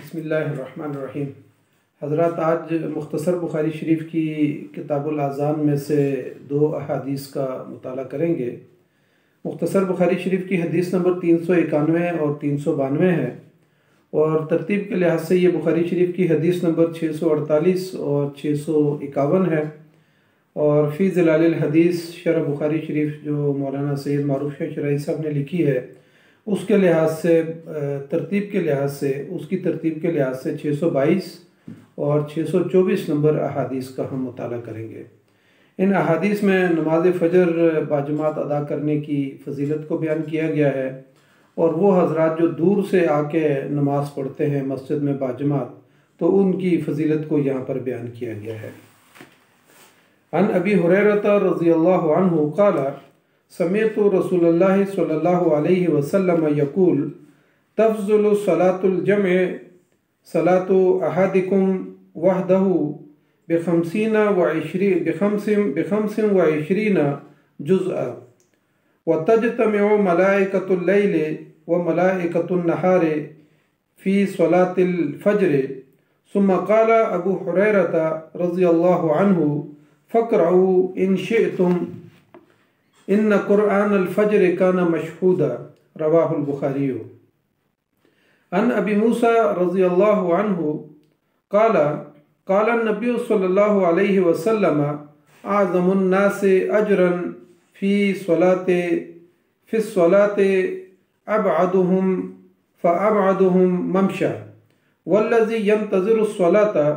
बिस्मिल्लाहिर्रहमानिर्रहीम। हज़रात, आज मुख्तसर बुखारी शरीफ की किताबुल आज़ान में से दो अहादीस का मुताला करेंगे। मुख्तसर बुखारी शरीफ की हदीस नंबर 391 और 392 है, और तरतीब के लिहाज से ये बुखारी शरीफ की हदीस नंबर 648 और 651 है। और फ़ी ज़िलालिल हदीस शरह बुखारी शरीफ जो मौलाना सैयद मारूफ शराई साहब ने लिखी है, उसके लिहाज से तरतीब के लिहाज से उसकी तरतीब के लिहाज से 622 और 624 नंबर अहादीस का हम मुताला करेंगे। इन अहादीस में नमाज फ़जर बाजमात अदा करने की फ़जीलत को बयान किया गया है, और वो हज़रात जो दूर से आके नमाज़ पढ़ते हैं मस्जिद में बाजमात, तो उनकी फ़जीलत को यहाँ पर बयान किया गया है। अन अबी हुरैरता रज़ियल्लाहु अन्हु क़ाल समिअतु रसूलल्लाहि सल्लल्लाहु अलैहि वसल्लम यक़ूल तफ़ज़ुलु सलातुल जम्अ सलातु अहदिकुम वहदहु बिखमसिन व इशरीन जुज़अ व तजतमिउ मलाइकतुल लैलि व मलाइकतुन नहारि फ़ी सलातिल फ़ज्र। सुम्मा क़ाल अबू हुरैरता रज़ियल्लाहु अन्हु फ़क़रऊ इन शिअतुम इन्न क़ुरआन अल-फ़ज्र कान मशहूदा। रवाहुल बुखारी। अन अबी मूसा रज़ियल्लाहु अन्हु क़ाल क़ाल नबी सल्लल्लाहु अलैहि वसल्लम आज़मुन नासि अजरन फ़ी स्वलाति अबअदुहुम फ़अबअदुहुम ममशा वल्लज़ी यंतज़िरु स्वलाता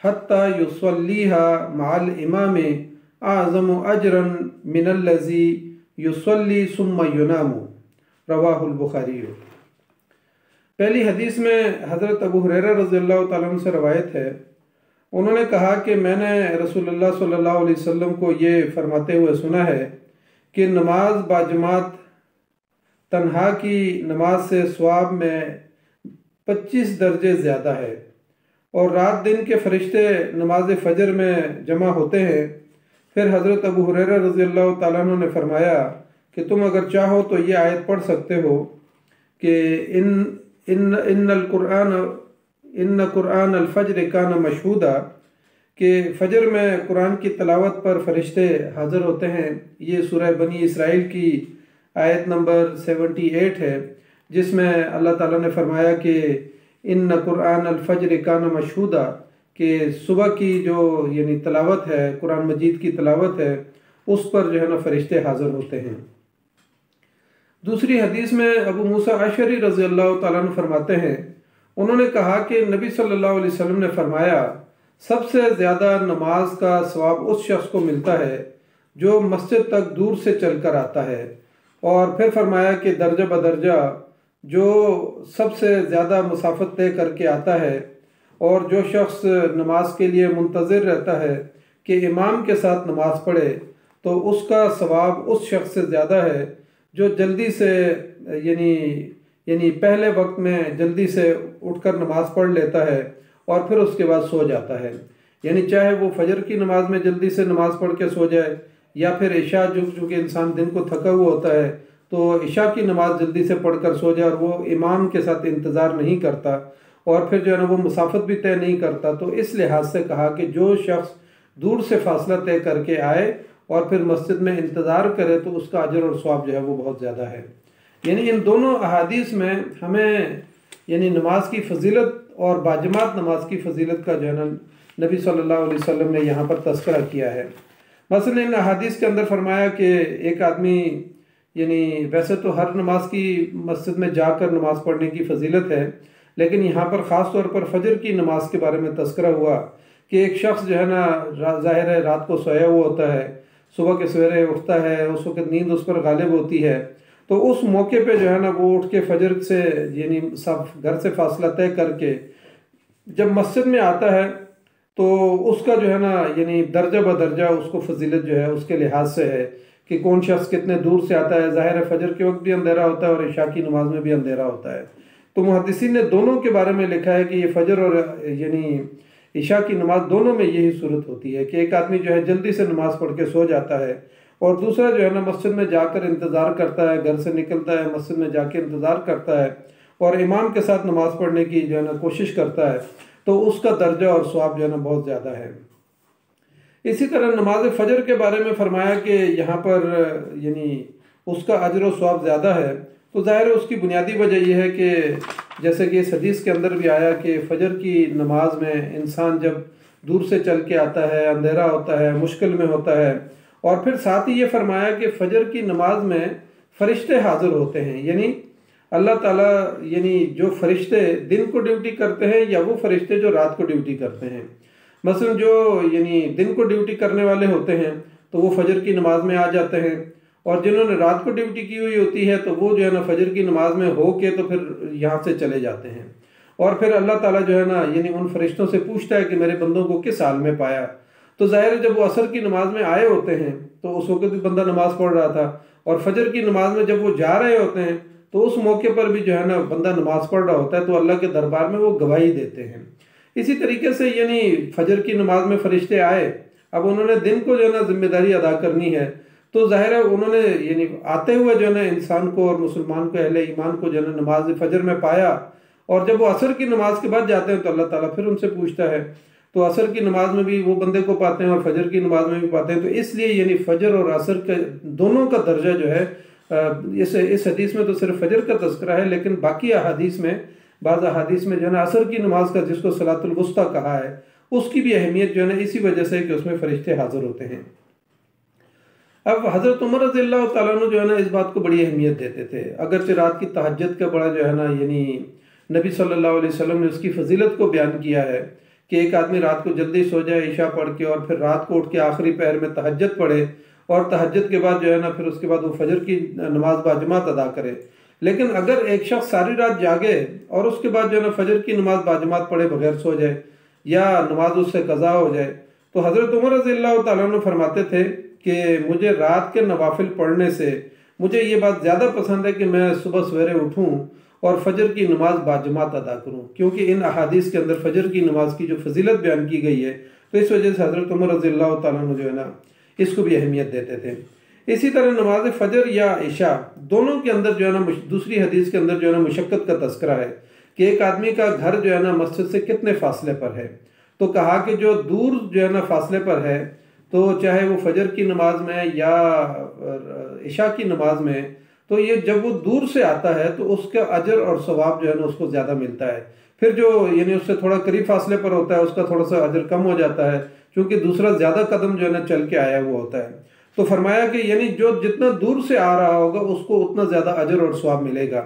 हत्ता युसल्लीहा मअल इमाम आज़मु अजरन मिनल्लज़ी युसल्ली सुम्मा युनामु। रवाहुल बुखारी। पहली हदीस में हज़रत अबू हुरैरा रज़ियल्लाहु ताला अन्हु से रवायत है, उन्होंने कहा कि मैंने रसूलुल्लाह सल्लल्लाहु अलैहि वसल्लम को ये फरमाते हुए सुना है कि नमाज बाजमात तन्हा की नमाज से सवाब में 25 दर्जे ज़्यादा है, और रात दिन के फरिश्ते नमाज फ़जर में जमा होते हैं। फिर हज़रत अबू हुरैरा रज़ियल्लाहु ताला अन्हु ने फरमाया कि तुम अगर चाहो तो ये आयत पढ़ सकते हो कि इन्न क़ुरआन अल-फ़ज्र कान मशहूदा, कि फ़जर में कुरान की तलावत पर फरिश्ते हाज़िर होते हैं। ये सूरह बनी इसराइल की आयत नंबर 78 है, जिसमें अल्लाह ताला ने फरमाया कि इन्न क़ुरआन अल-फ़ज्र कान मशहूदा, कि सुबह की जो यानी तलावत है, कुरान मजीद की तलावत है, उस पर जो है ना फरिश्ते हाज़िर होते हैं। दूसरी हदीस में अबू मूसा अशअरी रज़ियल्लाहु ताला अन्हु फरमाते हैं, उन्होंने कहा कि नबी सल्लल्लाहु अलैहि वसल्लम ने फरमाया सबसे ज़्यादा नमाज का सवाब उस शख्स को मिलता है जो मस्जिद तक दूर से चलकर आता है। और फिर फरमाया कि दर्जा बदर्जा जो सबसे ज़्यादा मुसाफत तय करके आता है, और जो शख्स नमाज के लिए मुंतज़िर रहता है कि इमाम के साथ नमाज पढ़े, तो उसका सवाब उस शख्स से ज़्यादा है जो जल्दी से यानी पहले वक्त में जल्दी से उठकर नमाज पढ़ लेता है और फिर उसके बाद सो जाता है। यानी चाहे वो फजर की नमाज में जल्दी से नमाज पढ़ के सो जाए, या फिर इशा, चूँकि इंसान दिन को थका हुआ होता है तो इशा की नमाज जल्दी से पढ़कर सो जाए, और वो इमाम के साथ इंतज़ार नहीं करता, और फिर जो है ना वो मुसाफत भी तय नहीं करता। तो इस लिहाज से कहा कि जो शख्स दूर से फासला तय करके आए और फिर मस्जिद में इंतज़ार करे, तो उसका अजर और सवाब जो है वो बहुत ज़्यादा है। यानी इन दोनों अहादीस में हमें यानी नमाज की फ़जीलत और बाजमात नमाज की फ़जीलत का जो है ना नबी सल्लल्लाहु अलैहि वसल्लम ने यहाँ पर तज़किरा किया है। मसलन इन अहादीस के अंदर फरमाया कि एक आदमी, यानी वैसे तो हर नमाज की मस्जिद में जाकर नमाज पढ़ने की फ़जीलत है, लेकिन यहाँ पर ख़ास तौर पर फजर की नमाज के बारे में तज़किरा हुआ कि एक शख्स जो है ना ज़ाहिर है रात को सोया हुआ होता है, सुबह के सवेरे उठता है, उस वक्त नींद उस पर गालिब होती है, तो उस मौके पे जो है ना वो उठ के फजर से यानी सब घर से फासला तय करके जब मस्जिद में आता है, तो उसका जो है ना यानी दर्जा बदर्जा उसको फजीलत जो है उसके लिहाज से है कि कौन शख्स कितने दूर से आता है। ज़ाहिर है फजर के वक्त भी अंधेरा होता है और इशा की नमाज में भी अंधेरा होता है। तो मुहद्दिसीन ने दोनों के बारे में लिखा है कि ये फजर और यानी इशा की नमाज दोनों में यही सूरत होती है कि एक आदमी जो है जल्दी से नमाज पढ़ के सो जाता है, और दूसरा जो है ना मस्जिद में जाकर इंतज़ार करता है, घर से निकलता है, मस्जिद में जाके इंतज़ार करता है, और इमाम के साथ नमाज पढ़ने की जो है ना कोशिश करता है, तो उसका दर्जा और सवाब जो है ना बहुत ज़्यादा है। इसी तरह नमाज फजर के बारे में फरमाया कि यहाँ पर यानी उसका अजर व सवाब ज़्यादा है। तो ज़ाहिर है उसकी बुनियादी वजह यह है कि जैसे कि इस हदीस के अंदर भी आया कि फ़जर की नमाज में इंसान जब दूर से चल के आता है, अंधेरा होता है, मुश्किल में होता है, और फिर साथ ही ये फरमाया कि फ़जर की नमाज में फ़रिश्ते हाज़िर होते हैं। यानी अल्लाह ताला यानी जो फ़रिश्ते दिन को ड्यूटी करते हैं या वो फ़रिश्ते जो रात को ड्यूटी करते हैं। मसलन जो यानी दिन को ड्यूटी करने वाले होते हैं तो वो फजर की नमाज में आ जाते हैं, और जिन्होंने रात को ड्यूटी की हुई होती है तो वो जो है ना फजर की नमाज में हो के तो फिर यहाँ से चले जाते हैं। और फिर अल्लाह ताला जो है ना यानी उन फरिश्तों से पूछता है कि मेरे बंदों को किस हाल में पाया। तो ज़ाहिर है जब वो असर की नमाज में आए होते हैं तो उस वक्त भी बंदा नमाज पढ़ रहा था, और फजर की नमाज में जब वो जा रहे होते हैं तो उस मौके पर भी जो है ना बंदा नमाज पढ़ रहा होता है, तो अल्लाह के दरबार में वो गवाही देते हैं। इसी तरीके से यानी फजर की नमाज में फरिश्ते आए, अब उन्होंने दिन को जो है ना जिम्मेदारी अदा करनी है, तो जाहिर है उन्होंने यानी आते हुए जो है ना इंसान को और मुसलमान को, अहले ईमान को जो है ना नमाज फजर में पाया, और जब वो असर की नमाज के बाद जाते हैं तो अल्लाह ताला फिर उनसे पूछता है। तो असर की नमाज में भी वो बंदे को पाते हैं और फजर की नमाज में भी पाते हैं। तो इसलिए यानी फजर और असर के दोनों का दर्जा जो है इस हदीस में तो सिर्फ फजर का तस्करा है, लेकिन बाकी अहादीस में, बाज़ अहादीस में जो है ना असर की नमाज का, जिसको सलातुल वुस्ता कहा है, उसकी भी अहमियत जो है ना इसी वजह से कि उसमें फरिश्ते हाजिर होते हैं। अब हज़रत उमर रज़ियल्लाहु ताला अन्हु जो है ना इस बात को बड़ी अहमियत देते थे, अगरचे रात की तहज्जुद का बड़ा जो है ना यानी नबी सल्लल्लाहु अलैहि वसल्लम ने उसकी फजीलत को बयान किया है कि एक आदमी रात को जल्दी सो जाए ईशा पढ़ के, और फिर रात को उठ के आखिरी पहर में तहज्जुद पढ़े, और तहज्जुद के बाद जो है ना फिर उसके बाद वो फजर की नमाज बाजमात अदा करे। लेकिन अगर एक शख्स सारी रात जागे और उसके बाद जो है ना फजर की नमाज बाजमात पढ़े बगैर सो जाए या नमाज उससे कज़ा हो जाए, तो हज़रत उमर रज़ियल्लाहु ताला अन्हु फरमाते थे कि मुझे रात के नवाफिल पढ़ने से मुझे ये बात ज़्यादा पसंद है कि मैं सुबह सवेरे उठूँ और फजर की नमाज बाजमात अदा करूँ, क्योंकि इन अहादीस के अंदर फजर की नमाज की जो फजीलत बयान की गई है, तो इस वजह से हज़रत उमर रज़ियल्लाहु ताला अन्हु जो है ना इसको भी अहमियत देते थे। इसी तरह नमाज फजर या इशा दोनों के अंदर जो है ना दूसरी हदीस के अंदर जो है ना मुशक्क़त का तस्करा है कि एक आदमी का घर जो है ना मस्जिद से कितने फासले पर है। तो कहा कि जो दूर जो है ना फासले पर है, तो चाहे वो फजर की नमाज में या इशा की नमाज में, तो ये जब वो दूर से आता है तो उसका अजर और सवाब जो है ना उसको ज़्यादा मिलता है। फिर जो यानी उससे थोड़ा करीब फासले पर होता है उसका थोड़ा सा अजर कम हो जाता है, क्योंकि दूसरा ज़्यादा कदम जो है ना चल के आया हुआ होता है। तो फरमाया कि यानी जो जितना दूर से आ रहा होगा उसको उतना ज़्यादा अजर और सवाब मिलेगा।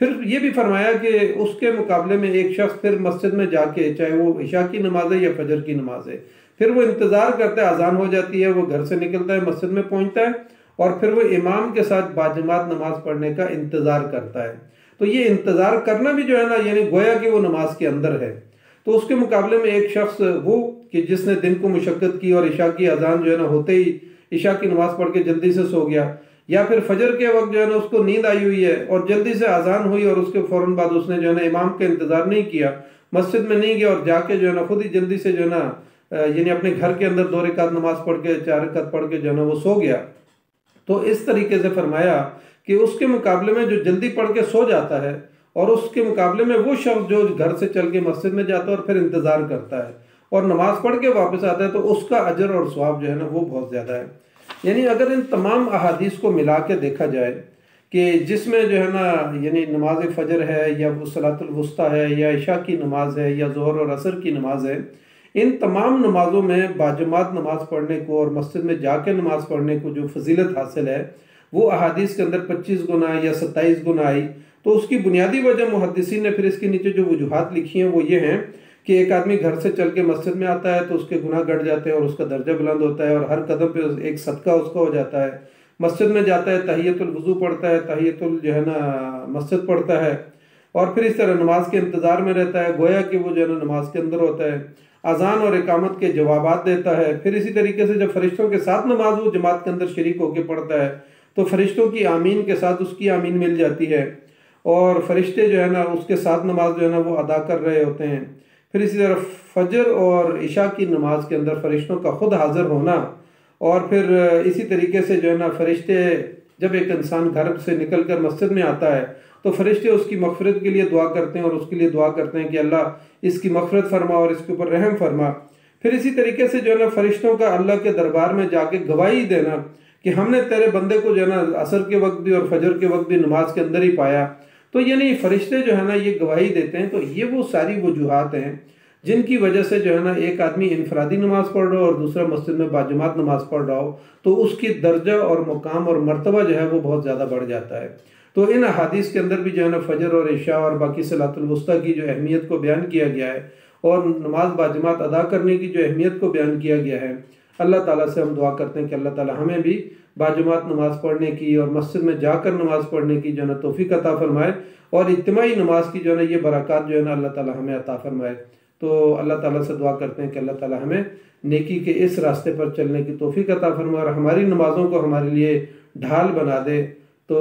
फिर ये भी फरमाया कि उसके मुकाबले में एक शख्स फिर मस्जिद में जाके, चाहे वो इशा की नमाज है या फजर की नमाज है, फिर वो इंतज़ार करता है, अजान हो जाती है, वो घर से निकलता है, मस्जिद में पहुंचता है, और फिर वो इमाम के साथ बाजमात नमाज पढ़ने का इंतज़ार करता है। तो ये इंतज़ार करना भी जो है ना यानी गोया कि वो नमाज के अंदर है। तो उसके मुकाबले में एक शख्स वो कि जिसने दिन को मुशक्क़त की और इशा की अजान जो है ना होते ही इशा की नमाज पढ़ के जल्दी से सो गया, या फिर फजर के वक्त जो है ना उसको नींद आई हुई है और जल्दी से अजान हुई और उसके फ़ौरन बाद उसने जो है ना इमाम का इंतज़ार नहीं किया, मस्जिद में नहीं गया और जाके जो है ना खुद ही जल्दी से जो है ना यानी अपने घर के अंदर 2 रकात नमाज पढ़ के 4 रकात पढ़ के जो है ना वो सो गया। तो इस तरीके से फरमाया कि उसके मुकाबले में जो जल्दी पढ़ के सो जाता है, और उसके मुकाबले में वो शख्स जो घर से चल के मस्जिद में जाता है और फिर इंतज़ार करता है और नमाज पढ़ के वापस आता है, तो उसका अजर और सवाब जो है ना वो बहुत ज़्यादा है। यानी अगर इन तमाम अहादीस को मिला के देखा जाए कि जिसमें जो है ना यानी नमाज फजर है या वो सलातुल वुस्ता है या इशा की नमाज है या ज़ोहर और असर की नमाज है, इन तमाम नमाज़ों में बाजमात नमाज पढ़ने को और मस्जिद में जाके नमाज पढ़ने को जो फजीलत हासिल है वो अहादीस के अंदर 25 गुना या 27 गुना आई। तो उसकी बुनियादी वजह मुहद्दिसीन ने फिर इसके नीचे जो वजूहात लिखी हैं वो ये हैं कि एक आदमी घर से चल के मस्जिद में आता है तो उसके गुनाह घट जाते हैं और उसका दर्जा बुलंद होता है, और हर कदम पे एक सदका उसका हो जाता है। मस्जिद में जाता है, तहियतुल वुज़ू पढ़ता है, तहियतुल जो है ना मस्जिद पढ़ता है, और फिर इस तरह नमाज के इंतज़ार में रहता है, गोया कि वो जो है ना नमाज के अंदर होता है, अजान और इकामत के जवाबात देता है। फिर इसी तरीके से जब फरिश्तों के साथ नमाज वो जमात के अंदर शरीक होकर पढ़ता है तो फरिश्तों की आमीन के साथ उसकी आमीन मिल जाती है, और फरिश्ते जो है ना उसके साथ नमाज जो है ना वो अदा कर रहे होते हैं। फिर इसी तरह फजर और इशा की नमाज के अंदर फरिश्तों का खुद हाजिर होना, और फिर इसी तरीके से जो है ना फरिश्ते जब एक इंसान घर से निकल कर मस्जिद में आता है तो फरिश्ते उसकी मग़फ़िरत के लिए दुआ करते हैं और उसके लिए दुआ करते हैं कि अल्लाह इसकी मग़फ़िरत फरमा और इसके ऊपर रहम फरमा। फिर इसी तरीके से जो है ना फरिश्तों का अल्लाह के दरबार में जाके गवाही देना कि हमने तेरे बंदे को जो है ना असर के वक्त भी और फजर के वक्त भी नमाज के अंदर ही पाया। तो यानी फरिश्ते जो है ना ये गवाही देते हैं। तो ये वो सारी वजूहात हैं जिनकी वजह से जो है ना एक आदमी इनफरादी नमाज पढ़ रहा हो और दूसरा मस्जिद में बाजमात नमाज पढ़ रहा हो तो उसकी दर्जा और मुकाम और मर्तबा जो है वो बहुत ज़्यादा बढ़ जाता है। तो इन अहादीस के अंदर भी जो है ना फजर और इशा और बाकी सलातुल वुस्ता की जो अहमियत को बयान किया गया है और नमाज बाजमात अदा करने की जो अहमियत को बयान किया गया है। अल्लाह ताला से हम दुआ करते हैं कि अल्लाह ताला हमें भी बाजमात नमाज पढ़ने की और मस्जिद में जाकर नमाज पढ़ने की जो है ना तौफीक अता फरमाए और इज्तिमाई नमाज की जो है ना ये बरक़ात जो है ना अल्लाह ताला हमें अता फरमाए। तो अल्लाह ताला से दुआ करते हैं कि अल्लाह ताला हमें नेकी के इस रास्ते पर चलने की तौफीक अता फरमाए और हमारी नमाज़ों को हमारे लिए ढाल बना दे। तो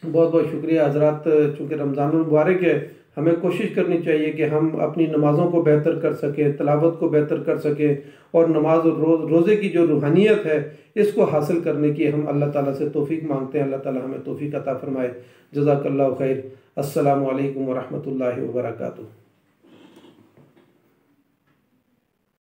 बहुत बहुत शुक्रिया हज़रात। चूँकि रमज़ान मुबारक है, हमें कोशिश करनी चाहिए कि हम अपनी नमाज़ों को बेहतर कर सकें, तिलावत को बेहतर कर सकें और नमाज और रोज़े की जो रूहानियत है इसको हासिल करने की हम अल्लाह ताला से तौफीक मांगते हैं। अल्लाह ताला हमें तौफीक अता फरमाए। जज़ाकल्लाहु खैर। अस्सलामु अलैकुम व रहमतुल्लाहि व बरकातुहू।